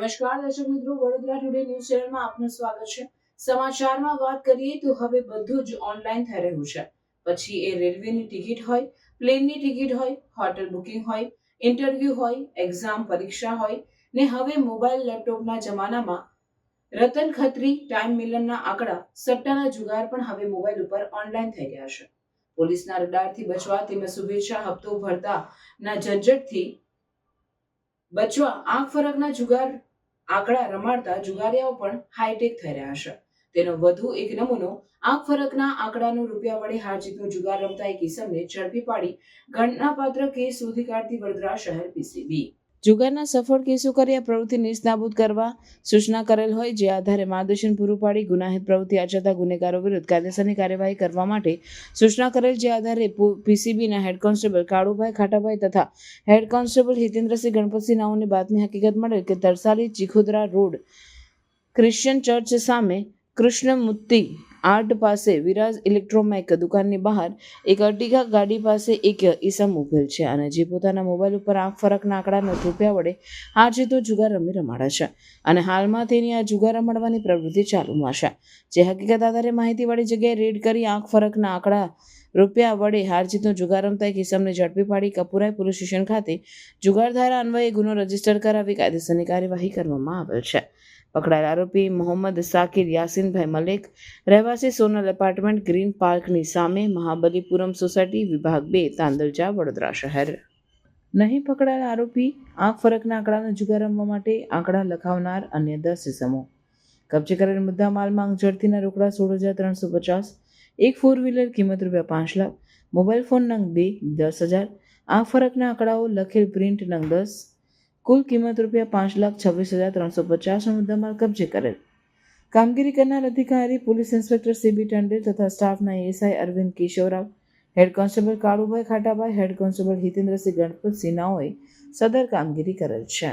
નમસ્કાર દર્શક મિત્રો, વડોદરા ટુડે ન્યૂઝ ચેનલમાં આપનું સ્વાગત છે. સમાચારમાં વાત કરીએ તો હવે બધું જ ઓનલાઈન થઈ રહ્યું છે. પછી એ રેલવેની ટિકિટ હોય, પ્લેનની ટિકિટ હોય, હોટલ બુકિંગ હોય, ઇન્ટરવ્યુ હોય, એક્ઝામ પરીક્ષા હોય ને હવે મોબાઈલ લેપટોપના જમાનામાં રતન ખત્રી ટાઈમ મિલનના આંકડા સટ્ટાના જુગાર પણ હવે મોબાઈલ ઉપર ઓનલાઈન થઈ ગયા છે. પોલીસના રડારથી બચવા તેમજ શુભેચ્છા હપ્તો ભરતાના ઝંઝટથી બચવા આંખ ફરકના જુગાર આંકડા રમાડતા જુગારીયાઓ પણ હાઈટેક થઈ રહ્યા છે. તેનો વધુ એક નમૂનો આંખ ફરકના આંકડાનો રૂપિયા વડે હાર જીતનો જુગાર રમતા એક ઇસમને ઝડપી પાડી ગણનાપાત્ર કેસ શોધી કાઢતી વડોદરા શહેર પીસીબી જુગારના સફળ કેસો કરી આ પ્રવૃત્તિ નિષ્ણાબૂદ કરવા સૂચના કરેલ હોય, જે આધારે માર્ગદર્શન પૂરું પાડી ગુનાહિત પ્રવૃત્તિ આચરતા ગુનેગારો વિરુદ્ધ કાયદેસરની કાર્યવાહી કરવા માટે સૂચના કરેલ, જે આધારે પીસીબીના હેડ કોન્સ્ટેબલ કાળુભાઈ ખાટાભાઈ તથા હેડ કોન્સ્ટેબલ હિતેન્દ્રસિંહ ગણપતસિંહ નાઓની બાતમી હકીકત મળેલ કે Tarsali Chikhodra road Christian church સામે કૃષ્ણમૂર્તિ આર્ટ પાસે વિરાજ ઇલેક્ટ્રોમેક દુકાનની બહાર એક અર્ટિગા ગાડી પાસે એક ઈસમ ઉભેલ છે અને જે પોતાના મોબાઈલ ઉપર આંખ ફરકના આંકડાના રૂપિયા વડે હાર જીતો જુગાર રમાડે છે અને હાલમાં તેની આ જુગાર રમાડવાની પ્રવૃત્તિ ચાલુમાં છે. જે હકીકત આધારે માહિતીવાળી જગ્યાએ રેડ કરી આંખ ફરકના આંકડા રૂપિયા વડે હાર જીતનો જુગાર રમતા એક ઈસમને ઝડપી પાડી કપુરાઈ પોલીસ સ્ટેશન ખાતે જુગાર ધારા અન્વયે ગુનો રજીસ્ટર કરાવી કાયદેસરની કાર્યવાહી કરવામાં આવેલ છે. પકડાયેલ આરોપી મોહમ્મદ સાકિર યાસીનભાઈ મલેક, રહેવાસી સોનલ એપાર્ટમેન્ટ ગ્રીન પાર્કની સામે, મહાબલીપુરમ સોસાયટી, વિભાગ 2, તાંદલજા, વડોદરા શહેર. નહીં પકડાયેલ આરોપી આંખ ફરકના આંકડાનો જુગાર રમવા માટે આંકડા લખાવનાર અન્ય 10 ઇસમો. કબજે કરેલ મુદ્દા માલમાં ઝડતીના રોકડા 16,350, એક 4 વ્હીલર કિંમત ₹5 લાખ, મોબાઈલ ફોન નંગ 2 10,000, આંખ ફરકના આંકડાઓ લખેલ પ્રિન્ટ નંગ 10, કુલ કિંમત ₹5,26,350 મુદ્દામાલ કબજે કરેલ. કામગીરી કરનાર અધિકારી પોલીસ ઇન્સ્પેક્ટર CB ટંડેલ તથા સ્ટાફના ASI Arvind Keshavrao, head constable Kalubhai Khatabhai, head constable Hitendrasinh Ganpatsinh નાઓએ સદર કામગીરી કરેલ છે.